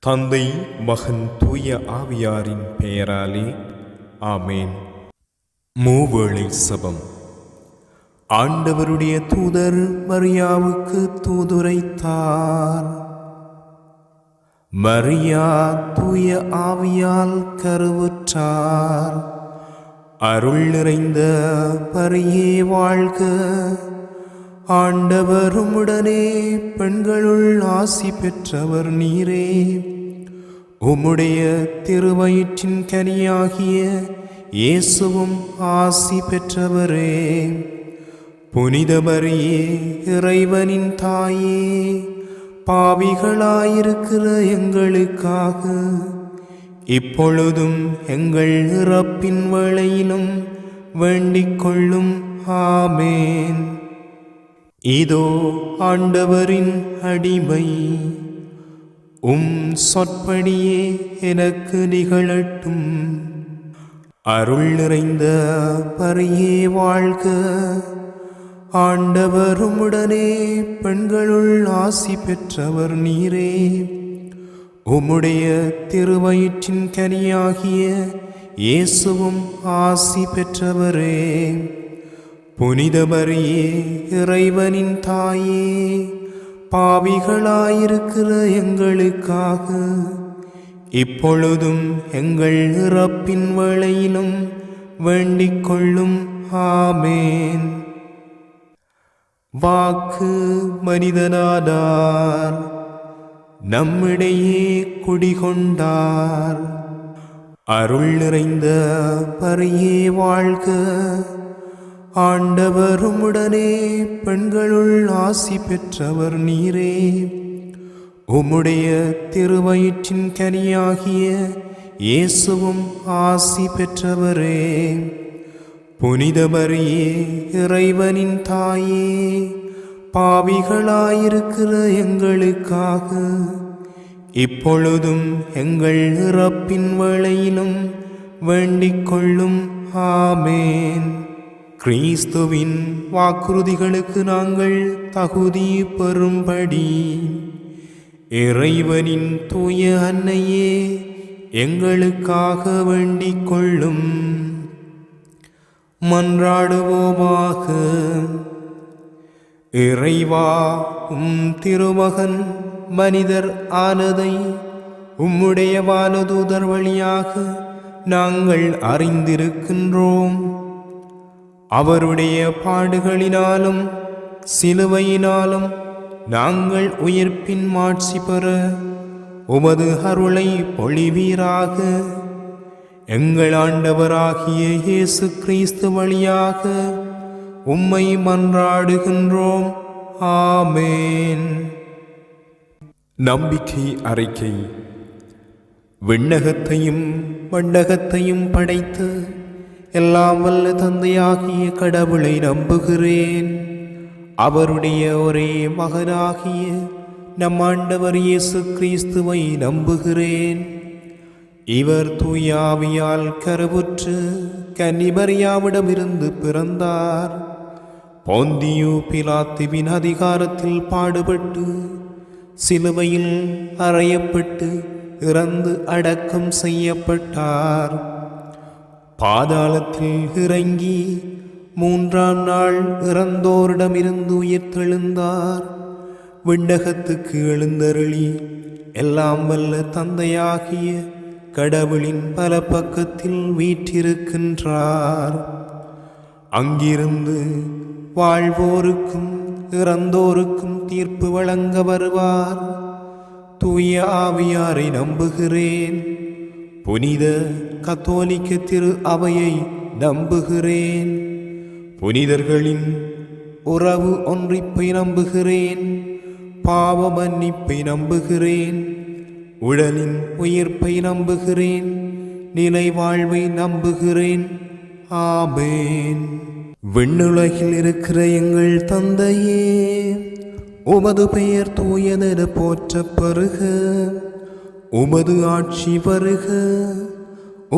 தந்தை, மகன், தூய ஆவியாரின் பெயராலே ஆமேன். மூவேளை செபம். ஆண்டவருடைய தூதர் மரியாவுக்கு தூதுரைத்தார். மரியா தூய ஆவியால் கருவுற்றார். அருள் நிறைந்த மரியே வாழ்க. ஆண்டவர் உம்முடனே, பெண்களுள் ஆசி பெற்றவர் நீரே. உம்முடைய திருவயிற்றின் கனியாகிய இயேசுவும் ஆசி பெற்றவரே. புனித மரியே, இறைவனின் தாயே, பாவிகளாயிருக்கிற எங்களுக்காக இப்பொழுதும் எங்கள் இறப்பின் வேளையிலும் வேண்டிக் கொள்ளும். ஆமேன். இதோ ஆண்டவரின் அடிமை, உம் சொற்படியே எனக்கு நிகழட்டும். அருள் நிறைந்த மரியே வாழ்க. ஆண்டவர் உம்முடனே, பெண்களுள் ஆசி பெற்றவர் நீரே. உம்முடைய திருவயிற்றின் கனியாகிய இயேசுவும் ஆசி பெற்றவரே. புனித மரியே, இறைவனின் தாயே, பாவிகளாயிருக்கிற எங்களுக்காக இப்பொழுதும் எங்கள் இறப்பின் வேளையிலும் வேண்டிக் கொள்ளும். ஆமேன். வாக்கு மனிதனானார், நம்மிடையே குடிகொண்டார். அருள் நிறைந்த மரியே வாழ்க. ஆண்டவர் உம்முடனே, பெண்களுள் ஆசி பெற்றவர் நீரே. உம்முடைய திருவயிற்றின் கனியாகிய இயேசுவும் ஆசி பெற்றவரே. புனித மரியே, இறைவனின் தாயே, பாவிகளாயிருக்கிற எங்களுக்காக இப்பொழுதும் எங்கள் இறப்பின் வேளையிலும் வேண்டிக் கொள்ளும். ஆமேன். கிறிஸ்துவின் வாக்குறுதிகளுக்கு நாங்கள் தகுதி பெறும்படி இறைவனின் தூய அன்னையே, எங்களுக்காக வேண்டிக் கொள்ளும். மன்றாடுவோமாக. இறைவா, உம் திருமகன் மனிதர் ஆனதை உம்முடைய வானதூதர் வழியாக நாங்கள் அறிந்திருக்கின்றோம். அவருடைய பாடுகளினாலும் சிலுவையினாலும் நாங்கள் உயிர்ப்பின் மாட்சி பெற உமது அருளை பொழிவீராக. எங்கள் ஆண்டவராகிய இயேசு கிறிஸ்து வழியாக உம்மை மன்றாடுகின்றோம். ஆமேன். நம்பிக்கை அறிக்கை. விண்ணகத்தையும் மண்ணகத்தையும் படைத்து எல்லாம் வல்ல தந்தையாகிய கடவுளை நம்புகிறேன். அவருடைய ஒரே மகனாகிய நம் ஆண்டவர் இயேசு கிறிஸ்துவை நம்புகிறேன். இவர் தூய ஆவியால் கருவுற்று கன்னிமரியாவிடமிருந்து பிறந்தார். போந்தியு பிலாத்துவின் அதிகாரத்தில் பாடுபட்டு சிலுவையில் அறையப்பட்டு இறந்து அடக்கம் செய்யப்பட்டார். பாதாளத்தில் இறங்கி 3ஆம் நாள் இறந்தோரிடமிருந்து உயிர்த்தெழுந்தார். விண்ணகத்துக்கு எழுந்தருளி எல்லாம் வல்ல தந்தையாகிய கடவுளின் பல பக்கத்தில் வீற்றிருக்கின்றார். அங்கிருந்து வாழ்வோருக்கும் இறந்தோருக்கும் தீர்ப்பு வழங்க வருவார். தூய ஆவியாரை நம்புகிறேன். புனித கத்தோலிக்க திரு அவையை நம்புகிறேன். புனிதர்களின் உறவு ஒன்றிப்பை நம்புகிறேன். பாவ மன்னிப்பை நம்புகிறேன். உடலின் உயிர்ப்பை நம்புகிறேன். நிலை வாழ்வை நம்புகிறேன். ஆமேன். விண்ணுலகில் இருக்கிற எங்கள் தந்தையே, உமது பெயர் தூயதென போற்றப் பெறுக. உமது ஆட்சி வருக.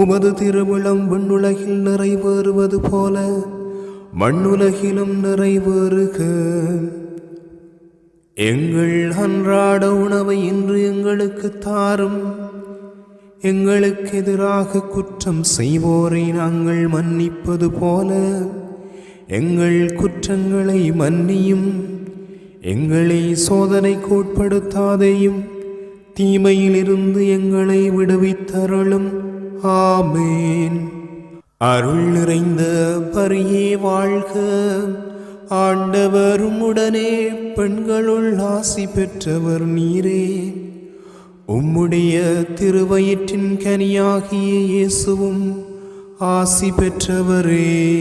உமது திருவுளம் விண்ணுலகில் நிறைவேறுவது போல மண்ணுலகிலும் நிறைவேறுக. எங்கள் அன்றாட உணவை இன்று எங்களுக்கு தாரும். எங்களுக்கு எதிராக குற்றம் செய்வோரை நாங்கள் மன்னிப்பது போல எங்கள் குற்றங்களை மன்னியும். எங்களை சோதனைக்கு உட்படுத்தாதேயும், தீமையிலிருந்து எங்களை விடுவித்தருளும். ஆமேன். அருள் நிறைந்த பரியே வாழ்க. ஆண்டவர் உம்முடனே, பெண்களுள் ஆசி பெற்றவர் நீரே. உம்முடைய திருவயிற்றின் கனியாகிய இயேசுவும் ஆசி பெற்றவரே.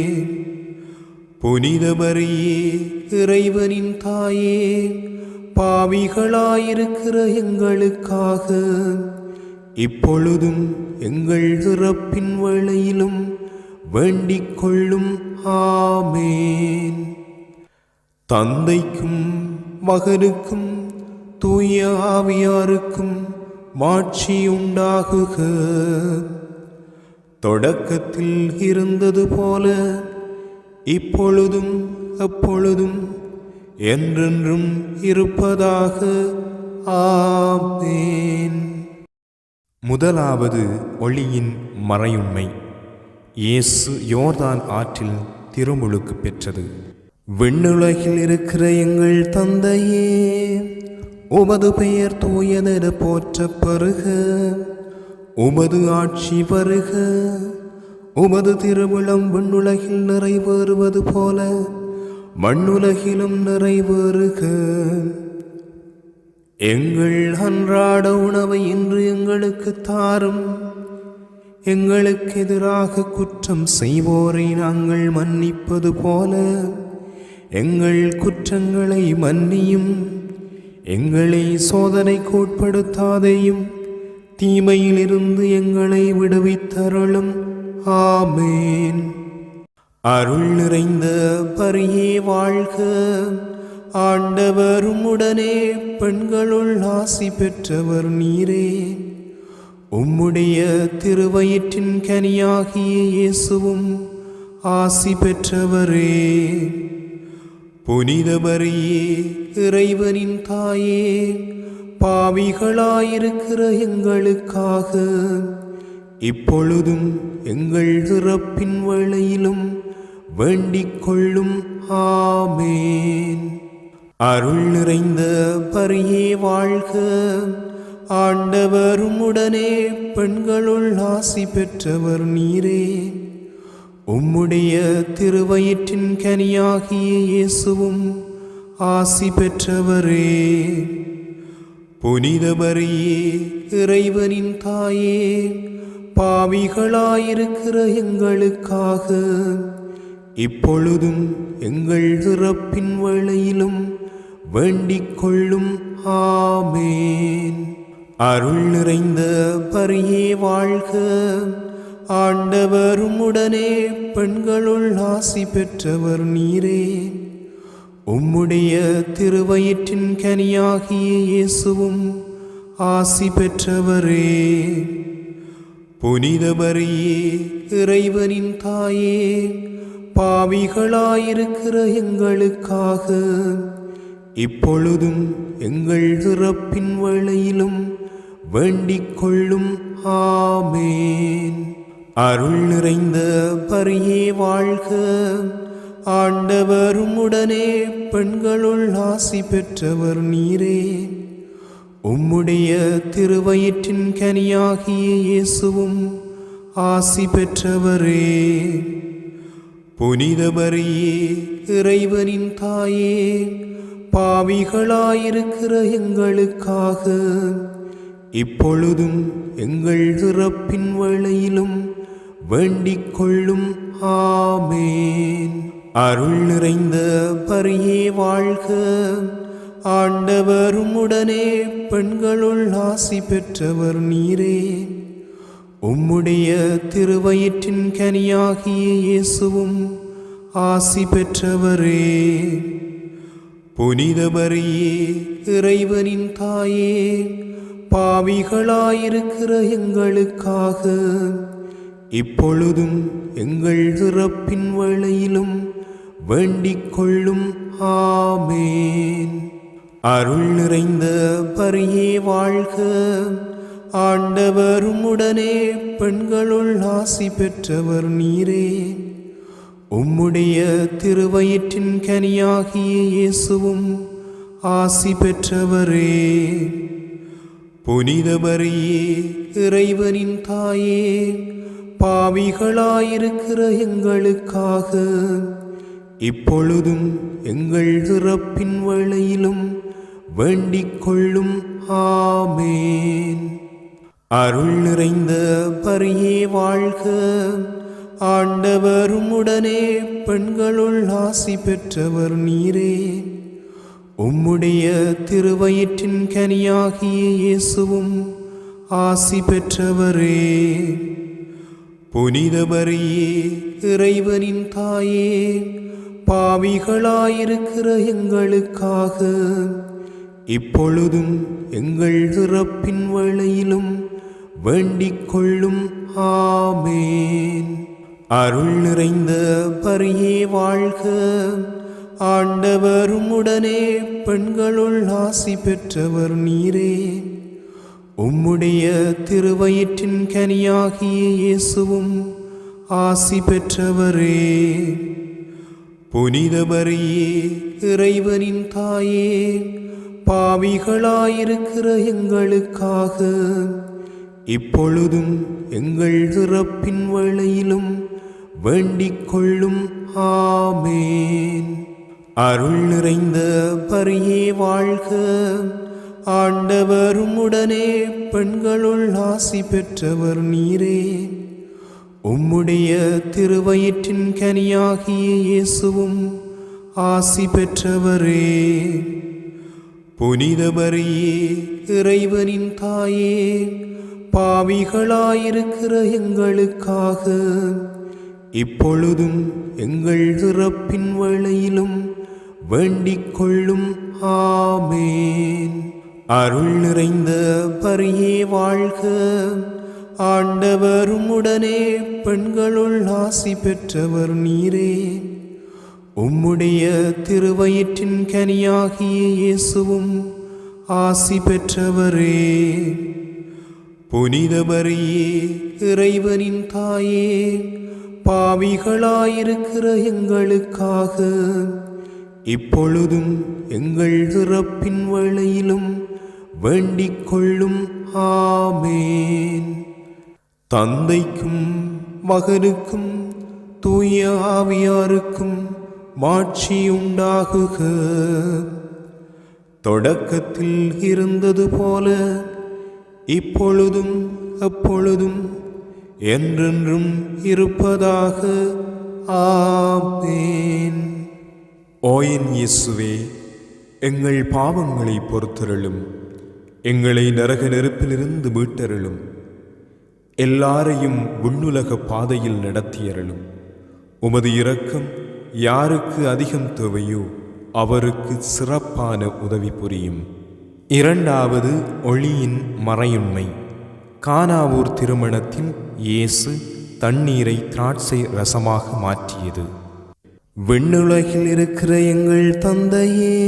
புனித மரியே, இறைவனின் தாயே, பாவிகளாயிருக்கிற எங்களுக்காக இப்பொழுதும் எங்கள் இறப்பின் வேளையிலும் வேண்டிக் கொள்ளும். ஆமேன். தந்தைக்கும் மகனுக்கும் தூய ஆவியாருக்கும் மாட்சி உண்டாகுக. தொடக்கத்தில் இருந்தது போல இப்பொழுதும் எப்பொழுதும் என்றென்றும் இருப்பதாக. ஆமேன். முதலாவது ஒளியின் மறையுண்மை. இயேசு யோர்தான் ஆற்றில் திருமுழுக்கு பெற்றது. விண்ணுலகில் இருக்கிற எங்கள் தந்தையே, உமது பெயர் தூயதென போற்றப் பெறுக. உமது ஆட்சி வருக. உமது திருவுளம் விண்ணுலகில் நிறைவேறுவது போல மண்ணுலகிலும் நிறைவேறுக. எங்கள் அன்றாட உணவை இன்று எங்களுக்கு தாரும். எங்களுக்கு எதிராக குற்றம் செய்வோரை நாங்கள் மன்னிப்பது போல எங்கள் குற்றங்களை மன்னியும். எங்களை சோதனைக்கு உட்படுத்தாதேயும், தீமையிலிருந்து எங்களை விடுவித்தருளும். ஆமேன். அருள் நிறைந்த பரியே வாழ்க. ஆண்டவர் உம்முடனே, பெண்களுள் ஆசி பெற்றவர் நீரே. உம்முடைய திருவயிற்றின் கனியாகிய இயேசுவும் ஆசி பெற்றவரே. புனித மரியே, இறைவனின் தாயே, பாவிகளாயிருக்கிற எங்களுக்காக இப்பொழுதும் எங்கள் இறப்பின் வேளையிலும் வேண்டிக் கொள்ளும். ஆமேன். அருள் நிறைந்த பரியே வாழ்க. ஆண்டவர் உம்முடனே, பெண்களுள் ஆசி பெற்றவர் நீரே. உம்முடைய திருவயிற்றின் கனியாகிய இயேசுவும் ஆசி பெற்றவரே. புனித மரியே, இறைவனின் தாயே, பாவிகளாயிருக்கிற எங்களுக்காக இப்பொழுதும் எங்கள் இறப்பின் வேளையிலும் வேண்டிக் கொள்ளும். ஆமேன். அருள் நிறைந்த பரியே வாழ்க. ஆண்டவர் உம்முடனே, பெண்களுள் ஆசி பெற்றவர் நீரே. உம்முடைய திருவயிற்றின் கனியாகிய இயேசுவும் ஆசி பெற்றவரே. புனித மரியே, இறைவனின் தாயே, பாவிகளாயிருக்கிற எங்களுக்காக இப்பொழுதும் எங்கள் இறப்பின் வேளையிலும் வேண்டிக் கொள்ளும். ஆமேன். அருள் நிறைந்த பரியே வாழ்க. ஆண்டவர் உம்முடனே, பெண்களுள் ஆசி பெற்றவர் நீரே. உம்முடைய திருவயிற்றின் கனியாகிய இயேசுவும் ஆசி பெற்றவரே. புனித மரியே, இறைவனின் தாயே, பாவிகளாயிருக்கிற எங்களுக்காக இப்பொழுதும் எங்கள் இறப்பின் வேளையிலும் வேண்டிக் கொள்ளும். ஆமேன். அருள் நிறைந்த பரியே வாழ்க. ஆண்டவர் உம்முடனே, பெண்களுள் ஆசி பெற்றவர் நீரே. உம்முடைய திருவயிற்றின் கனியாகிய இயேசுவும் ஆசி பெற்றவரே. புனித மரியே, இறைவனின் தாயே, பாவிகளாயிருக்கிற எங்களுக்காக இப்பொழுதும் எங்கள் இறப்பின் வேளையிலும் வேண்டிக் கொள்ளும். ஆமேன். அருள் நிறைந்த மரியே வாழ்க, ஆண்டவர் உம்முடனே பெண்களுள் ஆசி பெற்றவர் நீரே. உம்முடைய திருவயிற்றின் கனியாகிய இயேசுவும் ஆசி பெற்றவரே. புனித மரியே, இறைவனின் தாயே, பாவிகளாயிருக்கிற எங்களுக்காக இப்பொழுதும் எங்கள் இறப்பின் வேளையிலும் வேண்டிக் கொள்ளும். ஆமேன். அருள் நிறைந்த மரியே வாழ்க, ஆண்டவர் உம்முடனே பெண்களுள் ஆசி பெற்றவர் நீரே. உம்முடைய திருவயிற்றின் கனியாகிய இயேசுவும் ஆசி பெற்றவரே. புனித மரியே, இறைவனின் தாயே, பாவிகளாயிருக்கிற எங்களுக்காக இப்பொழுதும் எங்கள் இறப்பின் வேளையிலும் வேண்டிக் கொள்ளும். ஆமேன். அருள் நிறைந்த மரியே வாழ்க, ஆண்டவர் உம்முடனே பெண்களுள் ஆசி பெற்றவர் நீரே. உம்முடைய திருவயிற்றின் கனியாகிய இயேசுவும் ஆசி பெற்றவரே. புனித மரியே, இறைவனின் தாயே, பாவிகளாயிருக்கிற எங்களுக்காக இப்பொழுதும் எங்கள் இறப்பின் வேளையிலும் வேண்டிக் கொள்ளும். ஆமேன். அருள் நிறைந்த மரியே வாழ்க, ஆண்டவர் உம்முடனே பெண்களுள் ஆசி பெற்றவர் நீரே. உம்முடைய திருவயிற்றின் கனியாகிய இயேசுவும் ஆசி பெற்றவரே. புனித மரியே, இறைவனின் தாயே, பாவிகளாயிருக்கிற எங்களுக்காக இப்பொழுதும் எங்கள் இறப்பின் வேளையிலும் வேண்டிக் கொள்ளும். ஆமேன். அருள் நிறைந்த மரியே வாழ்க, ஆண்டவர் உம்முடனே பெண்களுள் ஆசி பெற்றவர் நீரே. உம்முடைய திருவயிற்றின் கனியாகிய இயேசுவும் ஆசி பெற்றவரே. புனித மரியே, இறைவனின் தாயே, பாவிகளாயிருக்கிற எங்களுக்காக இப்பொழுதும் எங்கள் இறப்பின் வேளையிலும் வேண்டிக் கொள்ளும். ஆமேன். தந்தைக்கும் மகனுக்கும் தூய ஆவியாருக்கும் மாட்சி உண்டாகுக. தொடக்கத்தில் இருந்தது போல இப்பொழுதும் எப்பொழுதும் என்றென்றும் இருப்பதாக. ஆமேன். ஓ என் இயேசுவே, எங்கள் பாவங்களை பொறுத்தருளும், எங்களை நரக நெருப்பிலிருந்து மீட்டருளும், எல்லாரையும் விண்ணுலக பாதையில் நடத்தியருளும். உமது இரக்கம் யாருக்கு அதிகம் தேவையோ அவருக்கு சிறப்பான உதவி புரியும். இரண்டாவது ஒளியின் மறையுண்மை. கானாவூர் திருமணத்தில் இயேசு தண்ணீரை திராட்சை ரசமாக மாற்றியது. விண்ணுலகில் இருக்கிற எங்கள் தந்தையே,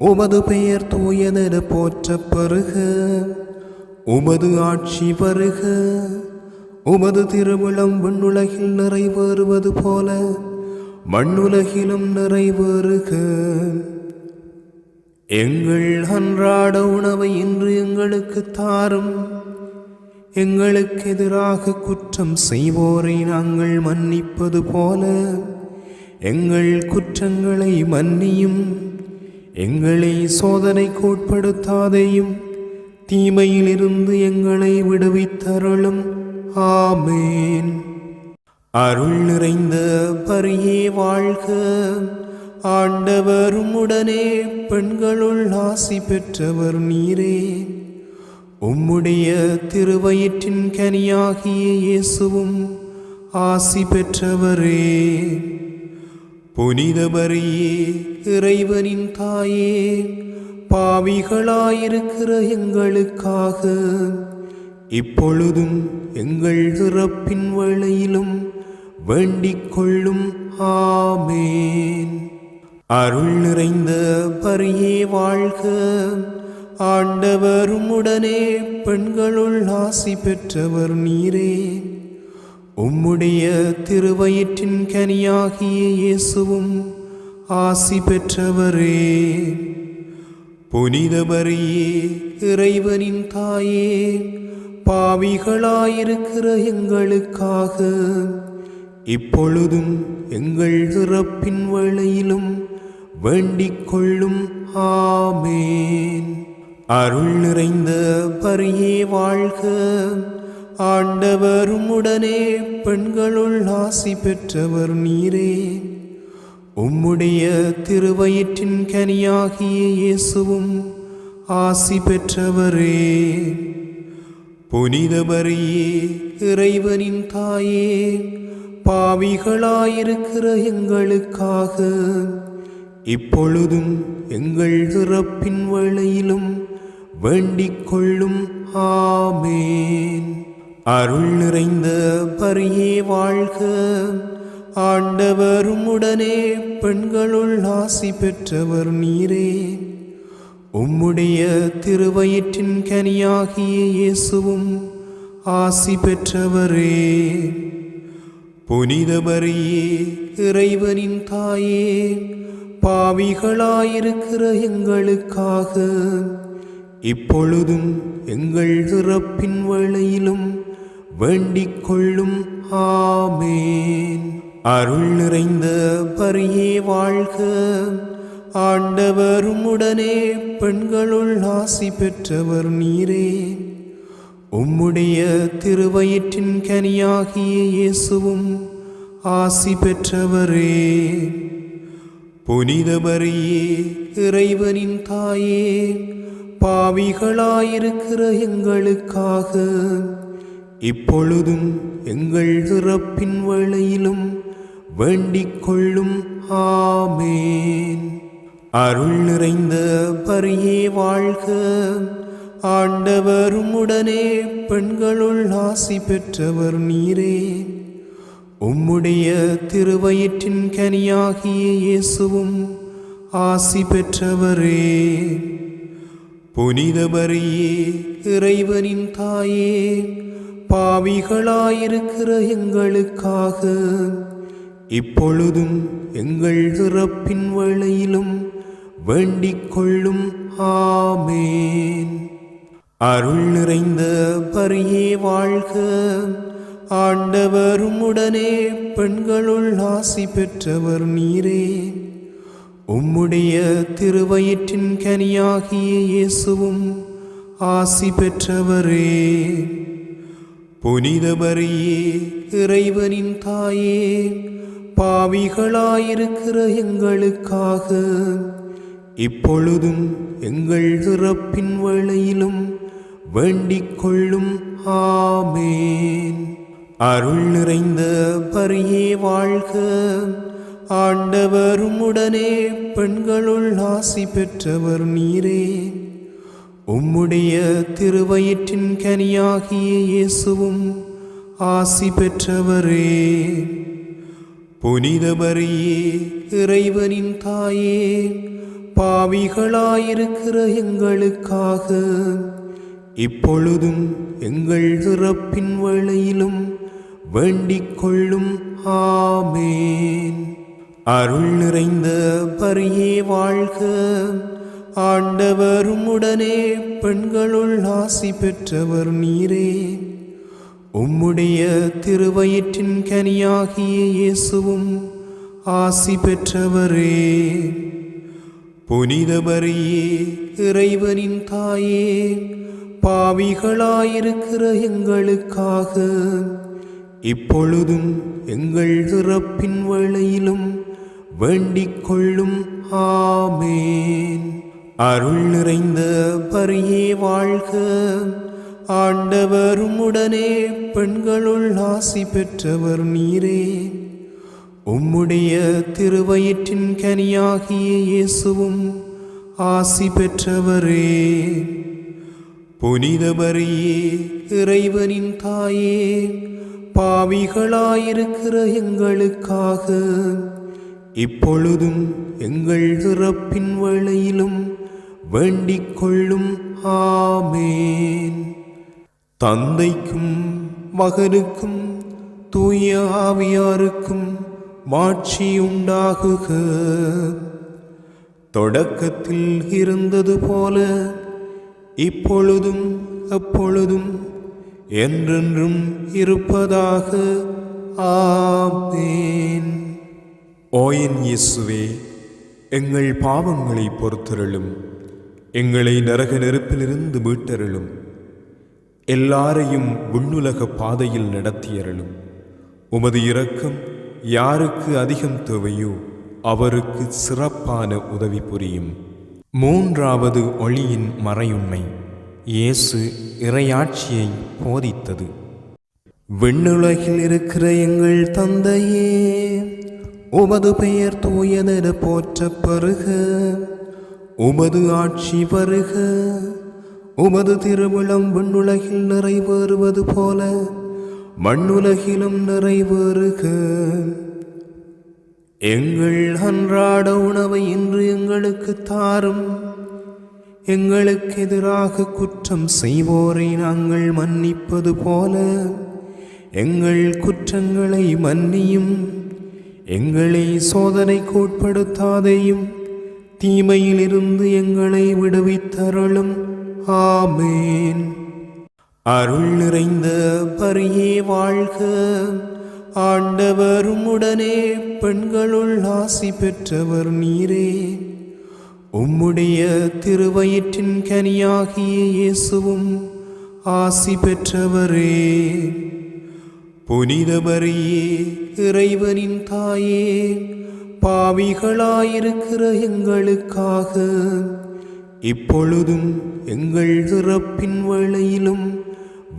உமது பெயர் தூயதென போற்றப் பெறுக. உமது ஆட்சி வருக. உமது திருவிழம் விண்ணுலகில் நிறைவேறுவது போல மண்ணுலகிலும் நிறைவேறுக. எங்கள் அன்றாட உணவை இன்று எங்களுக்கு தாரும். எங்களுக்கு எதிராக குற்றம் செய்வோரை நாங்கள் மன்னிப்பது போல எங்கள் குற்றங்களை மன்னியும். எங்களை சோதனைக்கு உட்படுத்தாதேயும், தீமையிலிருந்து எங்களை விடுவித்தருளும். ஆமேன். அருள் நிறைந்த மரியே வாழ்க, ஆண்டவர் உம்முடனே பெண்களுள் ஆசி பெற்றவர் நீரே. உம்முடைய திருவயிற்றின் கனியாகிய இயேசுவும் ஆசி பெற்றவரே. புனித மரியே, இறைவனின் தாயே, பாவிகளாயிருக்கிற எங்களுக்காக இப்பொழுதும் எங்கள் இறப்பின் வேளையிலும் வேண்டிக் கொள்ளும். ஆமேன். அருள் நிறைந்த பரியே வாழ்க. ஆண்டவர் உம்முடனே பெண்களுள் ஆசி பெற்றவர் நீரே. உம்முடைய திருவயிற்றின் கனியாகிய இயேசுவும் ஆசி பெற்றவரே. புனித மரியே, இறைவனின் தாயே, பாவிகளாயிருக்கிற எங்களுக்காக இப்பொழுதும் எங்கள் இறப்பின் வேளையிலும் வேண்டிக் கொள்ளும். ஆமேன். அருள் நிறைந்த பரியே வாழ்க. ஆண்டவர் உம்முடனே பெண்களுள் ஆசி பெற்றவர் நீரே. உம்முடைய திருவயிற்றின் கனியாகிய இயேசுவும் ஆசி பெற்றவரே. புனித மரியே, இறைவனின் தாயே, பாவிகளாயிருக்கிற எங்களுக்காக இப்பொழுதும் எங்கள் இறப்பின் வேளையிலும் வேண்டிக் கொள்ளும். ஆமேன். அருள் நிறைந்த பரியே வாழ்க. ஆண்டவர் உம்முடனே பெண்களுள் ஆசி பெற்றவர் நீரே. உம்முடைய திருவயிற்றின் கனியாகிய இயேசுவும் ஆசி பெற்றவரே. புனித மரியே, இறைவனின் தாயே, பாவிகளாயிருக்கிற எங்களுக்காக இப்பொழுதும் எங்கள் இறப்பின் வேளையிலும் வேண்டிக் கொள்ளும். ஆமேன். அருள் நிறைந்த பரியே வாழ்க. ஆண்டவர் உம்முடனே பெண்களுள் ஆசி பெற்றவர் நீரே. உம்முடைய திருவயிற்றின் கனியாகிய இயேசுவும் ஆசி பெற்றவரே. புனித மரியே, இறைவனின் தாயே, பாவிகளாயிருக்கிற எங்களுக்காக இப்பொழுதும் எங்கள் இறப்பின் வேளையிலும் வேண்டிக் கொள்ளும். ஆமேன். அருள் நிறைந்த பரியே வாழ்க. ஆண்டவர் உம்முடனே பெண்களுள் ஆசி பெற்றவர் நீரே. உம்முடைய திருவயிற்றின் கனியாகிய இயேசுவும் ஆசி பெற்றவரே. புனித மரியே, இறைவனின் தாயே, பாவிகளாயிருக்கிற எங்களுக்காக இப்பொழுதும் எங்கள் இறப்பின் வேளையிலும் வேண்டிக் கொள்ளும். ஆமேன். அருள் நிறைந்த பரியே வாழ்க. ஆண்டவர் உம்முடனே பெண்களுள் ஆசி பெற்றவர் நீரே. உம்முடைய திருவயிற்றின் கனியாகிய இயேசுவும் ஆசி பெற்றவரே. புனித மரியே, இறைவனின் தாயே, பாவிகளாயிருக்கிற எங்களுக்காக இப்பொழுதும் எங்கள் இறப்பின் வேளையிலும் வேண்டிக் கொள்ளும். ஆமேன். அருள் நிறைந்த பரியே வாழ்க. ஆண்டவர் உம்முடனே பெண்களுள் ஆசி பெற்றவர் நீரே. உம்முடைய திருவயிற்றின் கனியாகிய இயேசுவும் ஆசி பெற்றவரே. புனித மரியே, இறைவனின் தாயே, பாவிகளாயிருக்கிற எங்களுக்காக இப்பொழுதும் எங்கள் இறப்பின் வேளையிலும் வேண்டிக் கொள்ளும். ஆமேன். அருள் நிறைந்த பரியே வாழ்க. ஆண்டவர் உம்முடனே பெண்களுள் ஆசி பெற்றவர் நீரே. உம்முடைய திருவயிற்றின் கனியாகிய இயேசுவும் ஆசி பெற்றவரே. புனித மரியே, இறைவனின் தாயே, பாவிகளாயிருக்கிற எங்களுக்காக இப்பொழுதும் எங்கள் இறப்பின் வேளையிலும் வேண்டிக் கொள்ளும். ஆமேன். அருள் நிறைந்த பரியே வாழ்க. ஆண்டவர் உம்முடனே பெண்களுள் ஆசி பெற்றவர் நீரே. உம்முடைய திருவயிற்றின் கனியாகிய இயேசுவும் ஆசி பெற்றவரே. புனித மரியே, இறைவனின் தாயே, பாவிகளாயிருக்கிற எங்களுக்காக இப்பொழுதும் எங்கள் இறப்பின் வேளையிலும் வேண்டிக் கொள்ளும். ஆமேன். தந்தைக்கும் மகனுக்கும் தூய ஆவியாருக்கும் மாட்சி உண்டாகுக. தொடக்கத்தில் இருந்தது போல இப்பொழுதும் எப்பொழுதும் என்றென்றும் இருப்பதாக. ஆமேன். ஓ என் இயேசுவே, எங்கள் பாவங்களை பொறுத்தருளும், எங்களை நரக நெருப்பிலிருந்து மீட்டருளும், எல்லாரையும் விண்ணுலக பாதையில் நடத்தியருளும். உமது இரக்கம் யாருக்கு அதிகம் தேவையோ அவருக்கு சிறப்பான உதவி புரியும். மூன்றாவது ஒளியின் மறையுண்மை, இயேசு இறையாட்சியை போதித்தது. விண்ணுலகில் இருக்கிற எங்கள் தந்தையே, உமது பெயர் தூயதென போற்றப் பெறுக. உமது ஆட்சி வருக. உமது திருவுளம் விண்ணுலகில் நிறைவேறுவது போல மண்ணுலகிலும் நிறைவேறுக. எங்கள் அன்றாட உணவை இன்று எங்களுக்கு தாரும். எங்களுக்கு எதிராக குற்றம் செய்வோரை நாங்கள் மன்னிப்பது போல எங்கள் குற்றங்களை மன்னியும். எங்களை சோதனைக்கு உட்படுத்தாதேயும், தீமையிலிருந்து எங்களை விடுவித்தருளும். ஆமேன். அருள் நிறைந்த பரியே வாழ்க. ஆண்டவர் உம்முடனே பெண்களுள் ஆசி பெற்றவர் நீரே. உம்முடைய திருவயிற்றின் கனியாகிய இயேசுவும் ஆசி பெற்றவரே. புனித மரியே, இறைவனின் தாயே, பாவிகளாயிருக்கிற எங்களுக்காக இப்பொழுதும் எங்கள் இறப்பின் வேளையிலும்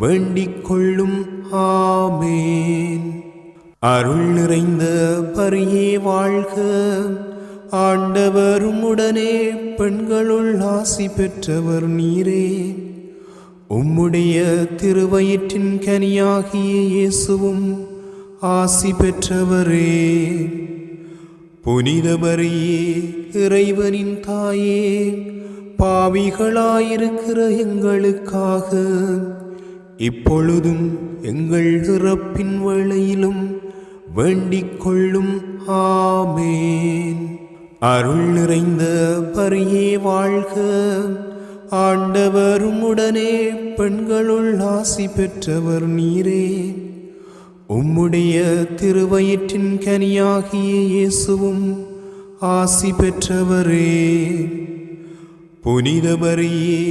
வேண்டிக் கொள்ளும். ஆமேன். அருள் நிறைந்த பரியே வாழ்க. ஆண்டவர் உம்முடனே பெண்களுள் ஆசி பெற்றவர் நீரே. உம்முடைய திருவயிற்றின் கனியாகிய இயேசுவும் ஆசி பெற்றவரே. புனித மரியே, இறைவனின் தாயே, பாவிகளாயிருக்கிற எங்களுக்காக இப்பொழுதும் எங்கள் இறப்பின் வேளையிலும் வேண்டிக் கொள்ளும். ஆமேன். அருள் நிறைந்த பரியே வாழ்க. ஆண்டவர் உம்முடனே பெண்களுள் ஆசி பெற்றவர் நீரே. உம்முடைய திருவயிற்றின் கனியாகிய இயேசுவும் ஆசி பெற்றவரே. புனித மரியே,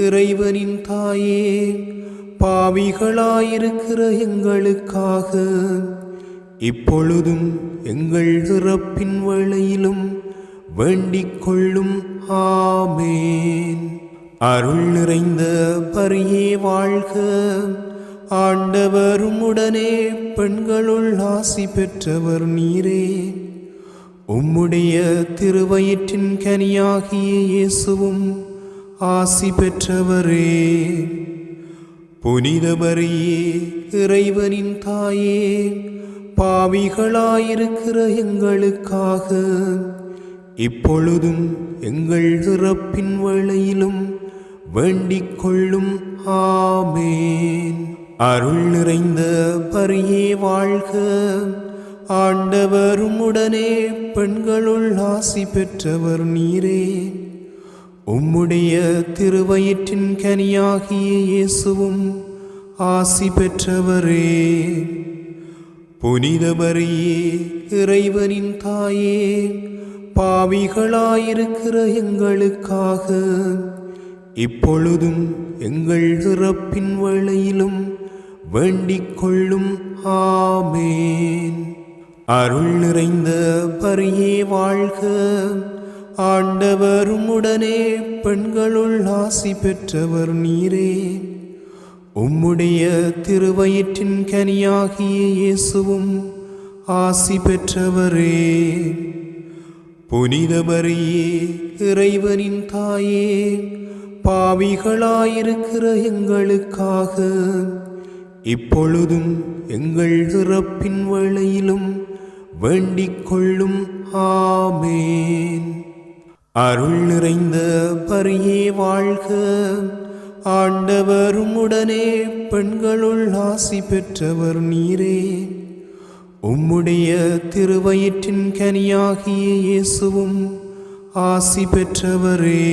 இறைவனின் தாயே, பாவிகளாயிருக்கிற எங்களுக்காக இப்பொழுதும் எங்கள் இறப்பின் வேளையிலும் வேண்டிக் கொள்ளும். ஆமேன். அருள் நிறைந்த பரியே வாழ்க. ஆண்டவர் உம்முடனே பெண்களுள் ஆசி பெற்றவர் நீரே. உம்முடைய திருவயிற்றின் கனியாகிய இயேசுவும் ஆசி பெற்றவரே. புனித மரியே, இறைவனின் தாயே, பாவிகளாயிருக்கிற எங்களுக்காக இப்பொழுதும் எங்கள் இறப்பின் வேளையிலும் வேண்டிக் கொள்ளும். ஆமேன். அருள் நிறைந்த பரியே வாழ்க. ஆண்டவர் உம்முடனே பெண்களுள் ஆசி பெற்றவர் நீரே. உம்முடைய திருவயிற்றின் கனியாகிய இயேசுவும் ஆசி பெற்றவரே. புனித மரியே, இறைவனின் தாயே, பாவிகளாயிருக்கிற எங்களுக்காக இப்பொழுதும் எங்கள் இறப்பின் வேளையிலும் வேண்டிக் கொள்ளும். ஆமேன். அருள் நிறைந்த பரியே வாழ்க. ஆண்டவர் உம்முடனே பெண்களுள் ஆசி பெற்றவர் நீரே. உம்முடைய திருவயிற்றின் கனியாகிய இயேசுவும் ஆசி பெற்றவரே. புனித மரியே, இறைவனின் தாயே, பாவிகளாயிருக்கிற எங்களுக்காக இப்பொழுதும் எங்கள் இறப்பின் வேளையிலும் வேண்டிக் கொள்ளும். ஆமேன். அருள் நிறைந்த மரியே வாழ்க, ஆண்டவர் உம்முடனே, பெண்களுள் ஆசி பெற்றவர் நீரே. உம்முடைய திருவயிற்றின் கனியாகிய இயேசுவும் ஆசி பெற்றவரே.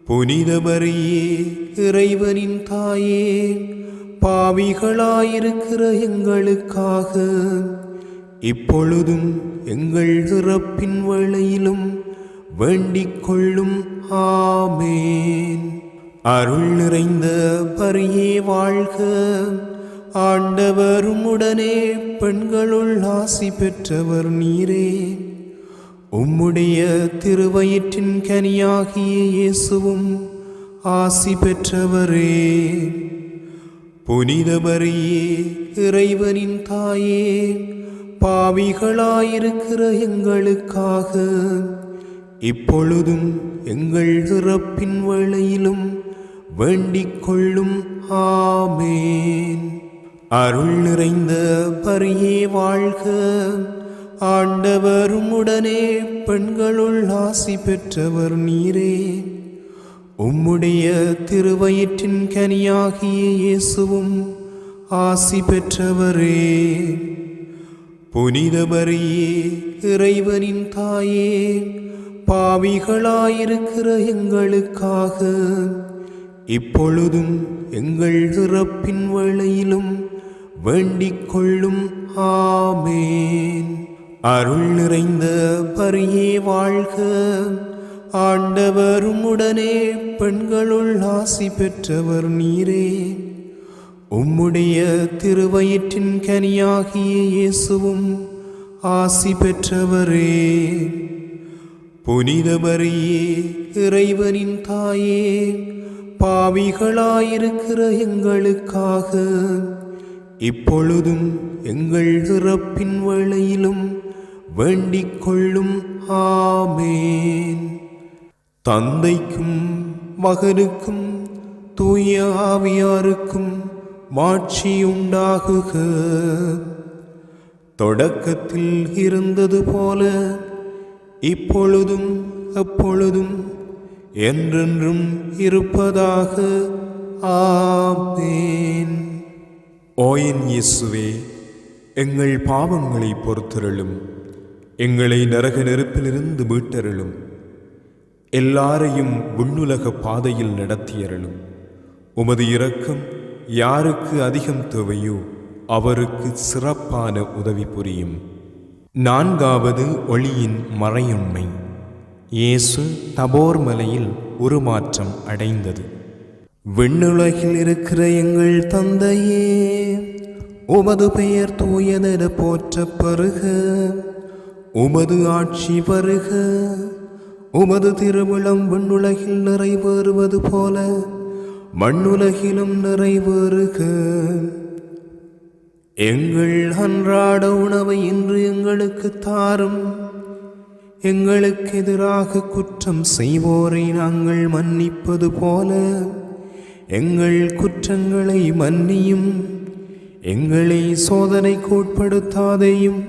புனித மரியே, இறைவனின் தாயே, பாவிகளாயிருக்கிற எங்களுக்காக இப்பொழுதும் எங்கள் இறப்பின் வேளையிலும் வேண்டிக் கொள்ளும். ஆமேன். அருள் நிறைந்த மரியே வாழ்க, ஆண்டவர் உம்முடனே, பெண்களுள் ஆசி பெற்றவர் நீரே. உம்முடைய திருவயிற்றின் கனியாகிய இயேசுவும் ஆசி பெற்றவரே. புனித மரியே, இறைவனின் தாயே, பாவிகளாயிருக்கிற எங்களுக்காக இப்பொழுதும் எங்கள் இறப்பின் வேளையிலும் வேண்டிக் கொள்ளும். ஆமேன். அருள் நிறைந்த மரியே வாழ்க, ஆண்டவர் உம்முடனே, பெண்களுள் ஆசி பெற்றவர் நீரே. உம்முடைய திருவயிற்றின் கனியாகிய இயேசுவும் ஆசி பெற்றவரே. புனித மரியே, இறைவனின் தாயே, பாவிகளாயிருக்கிற எங்களுக்காக இப்பொழுதும் எங்கள் இறப்பின் வேளையிலும் வேண்டிக் கொள்ளும். ஆமேன். அருள் நிறைந்த மரியே வாழ்க, ஆண்டவர் உம்முடனே, பெண்களுள் ஆசி பெற்றவர் நீரே. உம்முடைய திருவயிற்றின் கனியாகிய இயேசுவும் ஆசி பெற்றவரே. புனித மரியே, இறைவனின் தாயே, பாவிகளாயிருக்கிற எங்களுக்காக இப்பொழுதும் எங்கள் இறப்பின் வேளையிலும் வேண்டிக் கொள்ளும். ஆமேன். தந்தைக்கும் மகனுக்கும் தூய ஆவியாருக்கும் மாட்சி உண்டாகுக. தொடக்கத்தில் இருந்தது போல இப்பொழுதும் எப்பொழுதும் என்றென்றும் இருப்பதாக. ஆமேன். ஓ என் இயேசுவே, எங்கள் பாவங்களை பொறுத்தருளும், எங்களை நரக நெருப்பிலிருந்து மீட்டருளும், எல்லாரையும் விண்ணுலக பாதையில் நடத்தியருளும். உமது இரக்கம் யாருக்கு அதிகம் தேவையோ அவருக்கு சிறப்பான உதவி புரியும். 4வது ஒளியின் மறையுண்மை. இயேசு தபோர் மலையில் உருமாற்றம் அடைந்தது. விண்ணுலகில் இருக்கிற எங்கள் தந்தையே, உமது பெயர் தூயதென போற்றப் பெறுக. உமது ஆட்சி வருக. உமது திருவிழம் விண்ணுலகில் நிறைவேறுவது போல மண்ணுலகிலும் நிறைவேறுக. எங்கள் அன்றாட உணவை இன்று எங்களுக்கு தாரும். எங்களுக்கு எதிராக குற்றம் செய்வோரை நாங்கள் மன்னிப்பது போல எங்கள் குற்றங்களை மன்னியும். எங்களை சோதனைக்கு உட்படுத்தாதேயும்,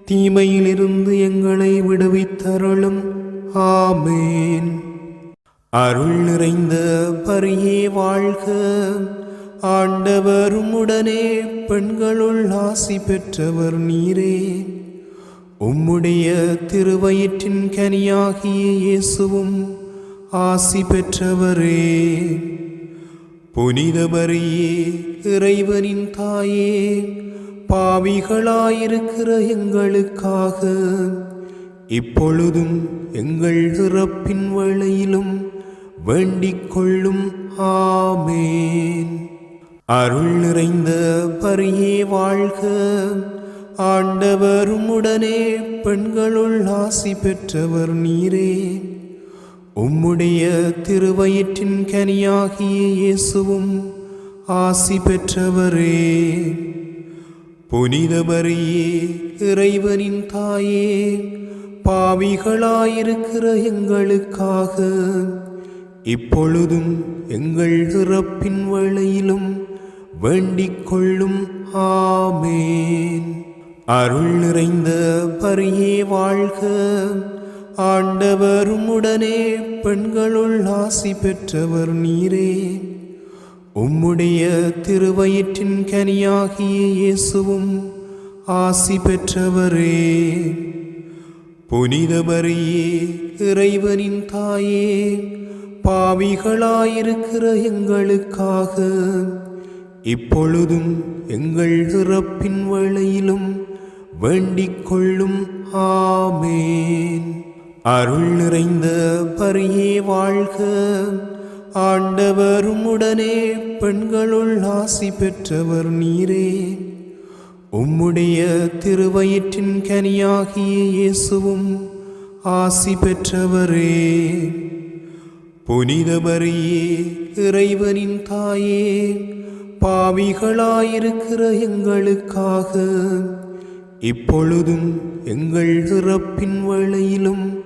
தீமையிலிருந்து எங்களை விடுவித்தருளும். ஆமேன். அருள் நிறைந்த மரியே வாழ்க, ஆண்டவர் உம்முடனே, பெண்களுள் ஆசி பெற்றவர் நீரே. உம்முடைய திருவயிற்றின் கனியாகிய இயேசுவும் ஆசி பெற்றவரே. புனித மரியே, இறைவனின் தாயே, பாவிகளாயிருக்கிற எங்களுக்காக இப்பொழுதும் எங்கள் இறப்பின் வேளையிலும் வேண்டிக் கொள்ளும். ஆமேன். அருள் நிறைந்த மரியே வாழ்க, ஆண்டவர் உம்முடனே, பெண்களுள் ஆசி பெற்றவர் நீரே. உம்முடைய திருவயிற்றின் கனியாகிய இயேசுவும் ஆசி பெற்றவரே. புனித மரியே, இறைவனின் தாயே, பாவிகளாயிருக்கிற எங்களுக்காக இப்பொழுதும் எங்கள் இறப்பின் வேளையிலும் வேண்டிக் கொள்ளும். ஆமேன். அருள் நிறைந்த பரியே வாழ்க. ஆண்டவர் உம்முடனே பெண்களுள் ஆசி பெற்றவர் நீரே. உம்முடைய திருவயிற்றின் கனியாகிய இயேசுவும் ஆசி பெற்றவரே. புனித மரியே, இறைவனின் தாயே, பாவிகளாயிருக்கிற எங்களுக்காக இப்பொழுதும் எங்கள் இறப்பின் வேளையிலும் வேண்டிக் கொள்ளும். ஆமேன். அருள் நிறைந்த பரியே வாழ்க. ஆண்டவர் உம்முடனே பெண்களுள் ஆசி பெற்றவர் நீரே. உம்முடைய திருவயிற்றின் கனியாகிய இயேசுவும் ஆசி பெற்றவரே. புனித மரியே, இறைவனின் தாயே, பாவிகளாயிருக்கிற எங்களுக்காக இப்பொழுதும் எங்கள் இறப்பின் வேளையிலும்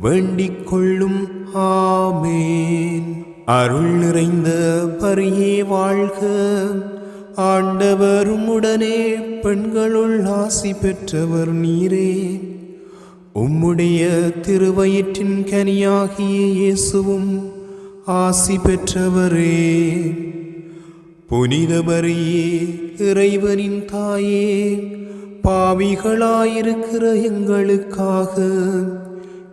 வேண்டிக் கொள்ளும். ஆமேன். அருள் நிறைந்த பரியே வாழ்க. ஆண்டவர் உம்முடனே பெண்களுள் ஆசி பெற்றவர் நீரே. உம்முடைய திருவயிற்றின் கனியாகிய இயேசுவும் ஆசி பெற்றவரே. புனித மரியே, இறைவனின் தாயே, பாவிகளாயிருக்கிற எங்களுக்காக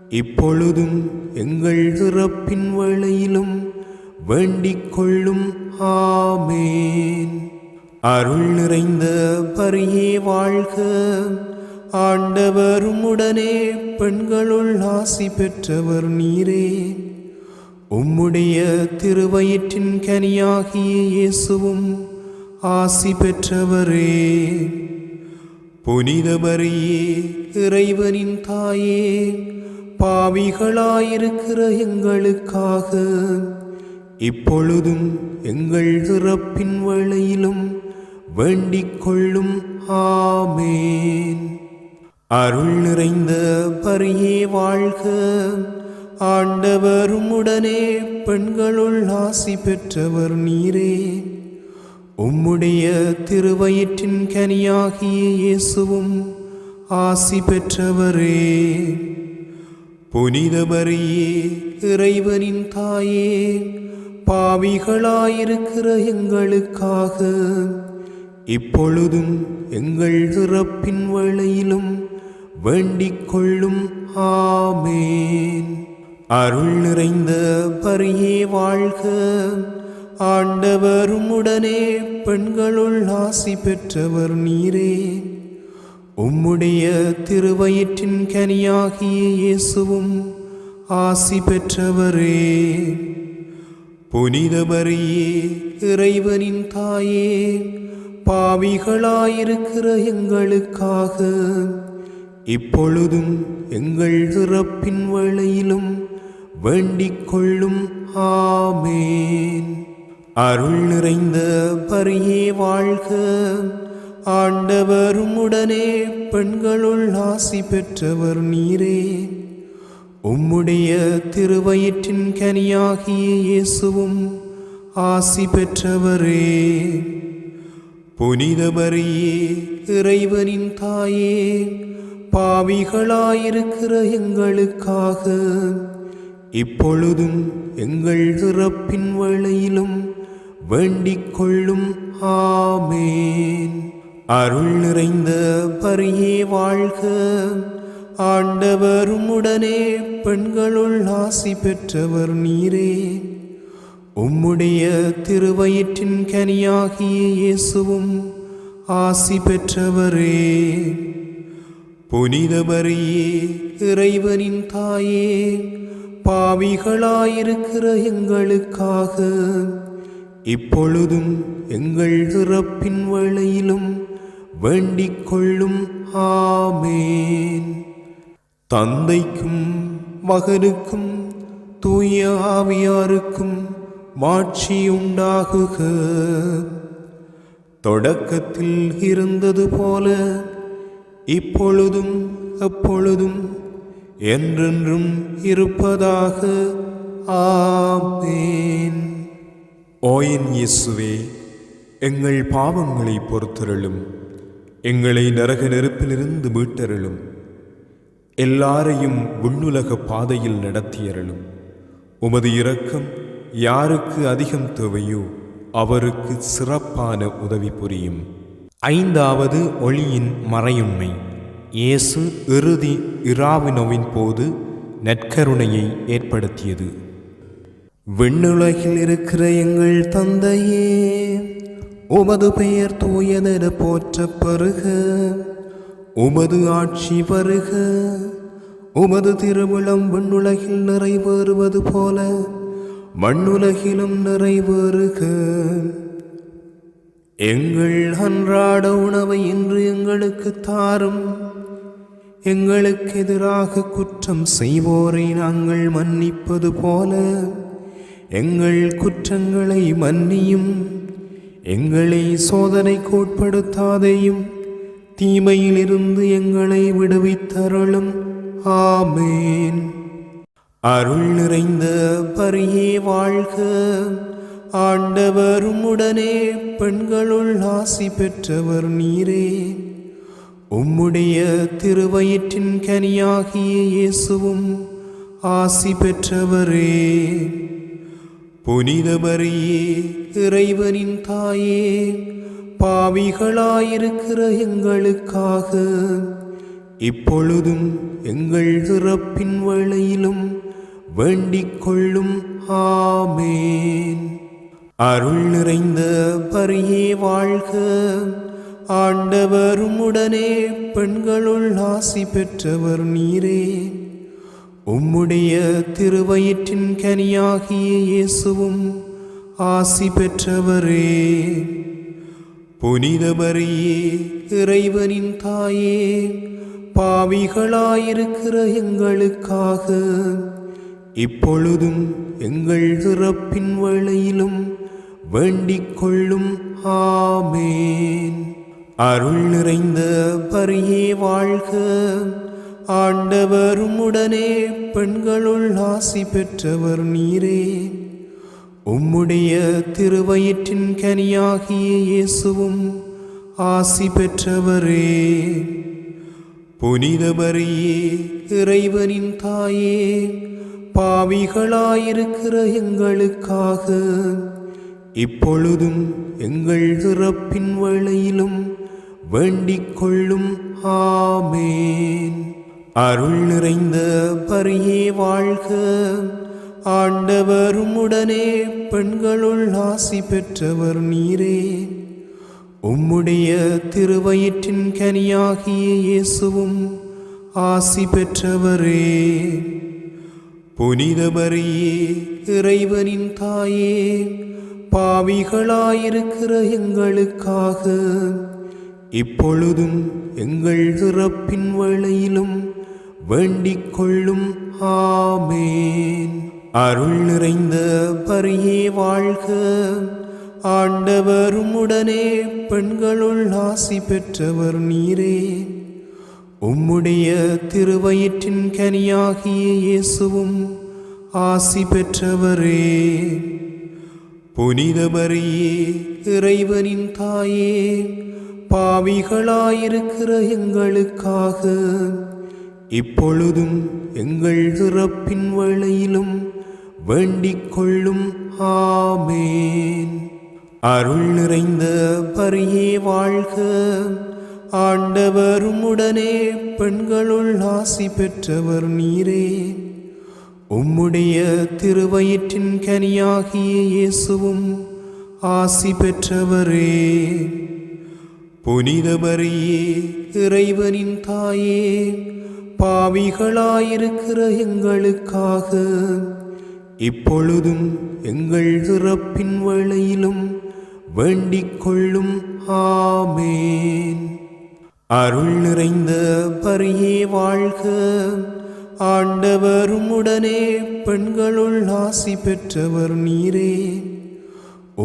இப்பொழுதும் எங்கள் இறப்பின் வேளையிலும் வேண்டிக் கொள்ளும். ஆமேன். அருள் நிறைந்த பரியே வாழ்க. ஆண்டவர் உம்முடனே பெண்களுள் ஆசி பெற்றவர் நீரே. உம்முடைய திருவயிற்றின் கனியாகிய இயேசுவும் ஆசி பெற்றவரே. புனித மரியே, இறைவனின் தாயே, பாவிகளாயிருக்கிற எங்களுக்காக இப்பொழுதும் எங்கள் இறப்பின் வேளையிலும் வேண்டிக் கொள்ளும். ஆமேன். அருள் நிறைந்த பரியே வாழ்க. ஆண்டவர் உம்முடனே பெண்களுள் ஆசி பெற்றவர் நீரே. உம்முடைய திருவயிற்றின் கனியாகிய இயேசுவும் ஆசி பெற்றவரே. புனித மரியே, இறைவனின் தாயே, பாவிகளாயிருக்கிற எங்களுக்காக இப்பொழுதும் எங்கள் இறப்பின் வேளையிலும் வேண்டிக் கொள்ளும். ஆமேன். அருள் நிறைந்த பரியே வாழ்க. ஆண்டவர் உம்முடனே பெண்களுள் ஆசி பெற்றவர் நீரே. உம்முடைய திருவயிற்றின் கனியாகிய இயேசுவும் ஆசி பெற்றவரே. புனித மரியே, இறைவனின் தாயே, பாவிகளாயிருக்கிற எங்களுக்காக இப்பொழுதும் எங்கள் இறப்பின் வேளையிலும் வேண்டிக் கொள்ளும். ஆமேன். அருள் நிறைந்த பரியே வாழ்க. ஆண்டவர் உம்முடனே பெண்களுள் ஆசி பெற்றவர் நீரே. உம்முடைய திருவயிற்றின் கனியாகிய இயேசுவும் ஆசி பெற்றவரே. புனித மரியே, இறைவனின் தாயே, பாவிகளாயிருக்கிற எங்களுக்காக இப்பொழுதும் எங்கள் இறப்பின் வேளையிலும் வேண்டிக் கொள்ளும். ஆமேன். அருள் நிறைந்த பரியே வாழ்க. ஆண்டவர் உம்முடனே பெண்களுள் ஆசி பெற்றவர் நீரே. உம்முடைய திருவயிற்றின் கனியாகிய இயேசுவும் ஆசி பெற்றவரே. புனித மரியே, இறைவனின் தாயே, பாவிகளாயிருக்கிற எங்களுக்காக இப்பொழுதும் எங்கள் இறப்பின் வேளையிலும் வேண்டிக் கொள்ளும். ஆமேன். தந்தைக்கும் மகனுக்கும் தூய ஆவியாருக்கும் மாட்சி உண்டாகுக. தொடக்கத்தில் இருந்தது போல இப்பொழுதும் எப்பொழுதும் என்றென்றும் இருப்பதாக. ஆமேன். ஓ என் இயேசுவே, எங்கள் பாவங்களை பொறுத்தருளும், எங்களை நரக நெருப்பிலிருந்து மீட்டருளும். எல்லாரையும் விண்ணுலக பாதையில் நடத்தியருளும். உமது இரக்கம் யாருக்கு அதிகம் தேவையோ அவருக்கு சிறப்பான உதவி புரியும். 5வது ஒளியின் மறையுண்மை. இயேசு இறுதி இராவினோவின் போது நற்கருணையை ஏற்படுத்தியது. விண்ணுலகில் இருக்கிற எங்கள் தந்தையே, உமது பெயர் தூயதென போற்றப் பெறுக. உமது ஆட்சி வருக. உமது திருவிழம் விண்ணுலகில் நிறைவேறுவது போல மண்ணுலகிலும் நிறைவேறுக. எங்கள் அன்றாட உணவை இன்று எங்களுக்கு தாரும். எங்களுக்கு எதிராக குற்றம் செய்வோரை நாங்கள் மன்னிப்பது போல எங்கள் குற்றங்களை மன்னியும். எங்களை சோதனைக்கு உட்படுத்தாதேயும், தீமையிலிருந்து எங்களை விடுவித்தருளும். ஆமேன். அருள் நிறைந்த பரியே வாழ்க. ஆண்டவர் உம்முடனே, பெண்களுள் ஆசி பெற்றவர் நீரே. உம்முடைய திருவயிற்றின் கனியாகிய இயேசுவும் ஆசி பெற்றவரே. புனித மரியே, இறைவனின் தாயே, பாவிகளாயிருக்கிற எங்களுக்காக இப்பொழுதும் எங்கள் இறப்பின் வேளையிலும் வேண்டிக் கொள்ளும். ஆமேன். அருள் நிறைந்த பரியே வாழ்க. ஆண்டவர் உம்முடனே, பெண்களுள் ஆசி பெற்றவர் நீரே. உம்முடைய திருவயிற்றின் கனியாகிய இயேசுவும் ஆசி பெற்றவரே. புனித மரியே, இறைவனின் தாயே, பாவிகளாயிருக்கிற எங்களுக்காக இப்பொழுதும் எங்கள் இறப்பின் வேளையிலும் வேண்டிக் கொள்ளும். ஆமேன். அருள் நிறைந்த பரியே வாழ்க. ஆண்டவர் உம்முடனே, பெண்களுள் ஆசி பெற்றவர் நீரே. உம்முடைய திருவயிற்றின் கனியாகிய இயேசுவும் ஆசி பெற்றவரே. புனித மரியே, இறைவனின் தாயே, பாவிகளாயிருக்கிற எங்களுக்காக இப்பொழுதும் எங்கள் இறப்பின் வேளையிலும் வேண்டிக் கொள்ளும். ஆமேன். அருள் நிறைந்த பரியே வாழ்க. ஆண்டவர் உம்முடனே, பெண்களுள் ஆசி பெற்றவர் நீரே. உம்முடைய திருவயிற்றின் கனியாகிய இயேசுவும் ஆசி பெற்றவரே. புனித மரியே, இறைவனின் தாயே, பாவிகளாயிருக்கிற எங்களுக்காக இப்பொழுதும் எங்கள் இறப்பின் வேளையிலும் வேண்டிக் கொள்ளும். ஆமேன். அருள் நிறைந்த பரியே வாழ்க. ஆண்டவர் உம்முடனே, பெண்களுள் ஆசி பெற்றவர் நீரே. உம்முடைய திருவயிற்றின் கனியாகிய இயேசுவும் ஆசி பெற்றவரே. புனித மரியே, இறைவனின் தாயே, பாவிகளாயிருக்கிற எங்களுக்காக இப்பொழுதும் எங்கள் இறப்பின் வேளையிலும் வேண்டிக் கொள்ளும். ஆமேன். அருள் நிறைந்த பரியே வாழ்க. ஆண்டவர் உம்முடனே, பெண்களுள் ஆசி பெற்றவர் நீரே. உம்முடைய திருவயிற்றின் கனியாகிய இயேசுவும் ஆசி பெற்றவரே. புனித மரியே, இறைவனின் தாயே, பாவிகளாயிருக்கிற எங்களுக்காக இப்பொழுதும் எங்கள் இறப்பின் வேளையிலும் வேண்டிக் கொள்ளும். ஆமேன். அருள் நிறைந்த பரியே வாழ்க. ஆண்டவர் உம்முடனே, பெண்களுள் ஆசி பெற்றவர் நீரே.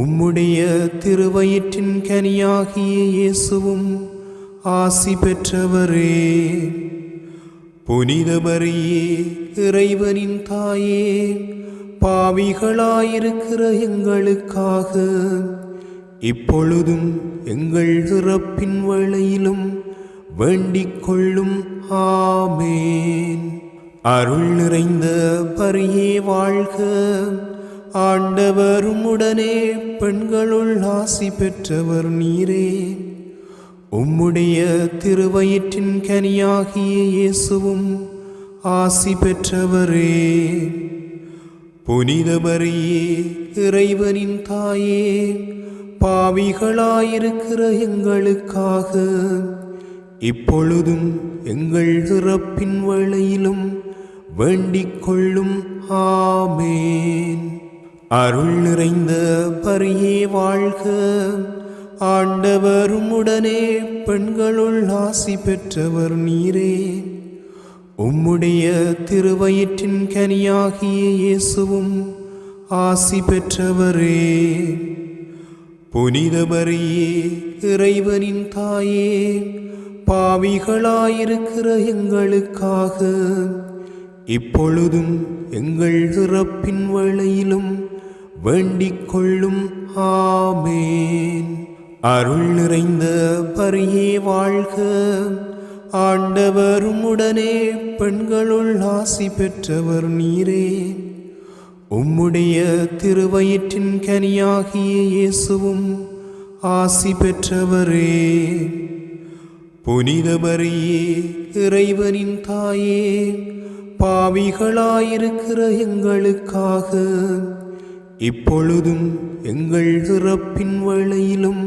உம்முடைய திருவயிற்றின் கனியாகிய இயேசுவும் ஆசி பெற்றவரே. புனித மரியே, இறைவனின் தாயே, பாவிகளாயிருக்கிற எங்களுக்காக இப்பொழுதும் எங்கள் இறப்பின் வேளையிலும் வேண்டிக் கொள்ளும். ஆமேன். அருள் நிறைந்த மரியே வாழ்க, ஆண்டவர் உம்முடனே பெண்களுள் ஆசி பெற்றவர் நீரே. உம்முடைய திருவயிற்றின் கனியாகிய இயேசுவும் ஆசி பெற்றவரே. புனித மரியே, இறைவனின் தாயே, பாவிகளாயிருக்கிற எங்களுக்காக இப்பொழுதும் எங்கள் இறப்பின் வேளையிலும் வேண்டிக் கொள்ளும். ஆமேன். அருள் நிறைந்த மரியே வாழ்க, ஆண்டவர் உம்முடனே பெண்களுள் ஆசி பெற்றவர் நீரே. உம்முடைய திருவயிற்றின் கனியாகிய இயேசுவும் ஆசி பெற்றவரே. புனித மரியே, இறைவனின் தாயே, பாவிகளாயிருக்கிற எங்களுக்காக இப்பொழுதும் எங்கள் இறப்பின் வேளையிலும் வேண்டிக் கொள்ளும். ஆமேன். அருள் நிறைந்த மரியே வாழ்க, ஆண்டவர் உம்முடனே பெண்களுள் ஆசி பெற்றவர் நீரே. உம்முடைய திருவயிற்றின் கனியாகிய இயேசுவும் ஆசி பெற்றவரே. புனித மரியே, இறைவனின் தாயே, பாவிகளாயிருக்கிற எங்களுக்காக இப்பொழுதும் எங்கள் இறப்பின் வேளையிலும்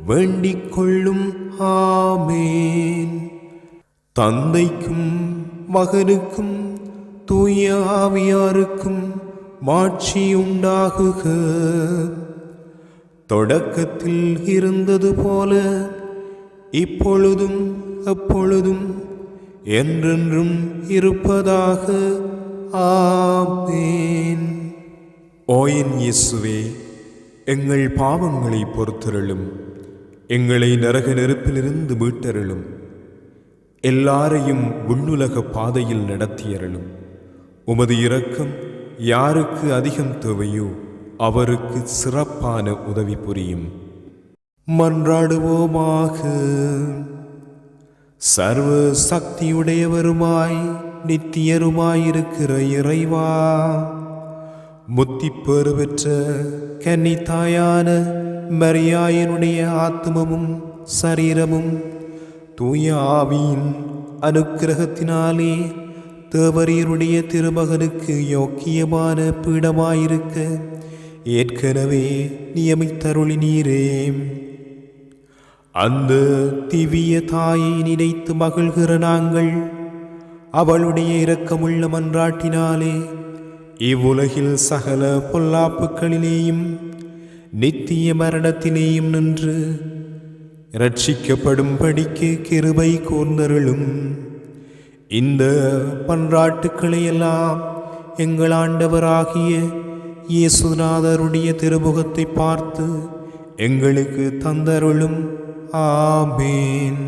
வேண்டிக் கொள்ளும். ஆமேன். தந்தைக்கும் மகனுக்கும் தூய ஆவியாருக்கும் மாட்சி உண்டாகுக. தொடக்கத்தில் இருந்தது போல இப்பொழுதும் எப்பொழுதும் என்றென்றும் இருப்பதாக. ஆமேன். ஓ என் இயேசுவே, எங்கள் பாவங்களை பொறுத்தருளும், எங்களை நரக நெருப்பிலிருந்து மீட்டருளும், எல்லாரையும் விண்ணுலக பாதையில் நடத்தியருளும். உமது இரக்கம் யாருக்கு அதிகம் தேவையோ அவருக்கு சிறப்பான உதவி புரியும். மன்றாடுவோமாக. சர்வ சக்தியுடையவருமாய் நித்தியருமாயிருக்கிற இறைவா, முத்திப்பேறு பெற்ற கன்னித்தாயான மரியாயினுடைய ஆத்மமும் சரீரமும் தூய ஆவியின் அனுக்கிரகத்தினாலே தேவரீருடைய திருமகனுக்கு யோக்கியமான பீடமாயிருக்க ஏற்கனவே நியமித்தருளினீரே. அந்த திவ்ய தாயை நினைத்து மகிழ்கிற நாங்கள் அவளுடைய இரக்கமுள்ள மன்றாட்டினாலே இவ்வுலகில் சகல பொல்லாப்புக்களிலேயும் நித்திய மரணத்திலேயும் நின்று இரட்சிக்கப்படும்படிக்கு கிருபை கூர்ந்தருளும். இந்த பன்றாட்டுக்களை எல்லாம் எங்கள் ஆண்டவராகிய இயேசுநாதருடைய திருமுகத்தை பார்த்து எங்களுக்கு தந்தருளும். ஆமேன்.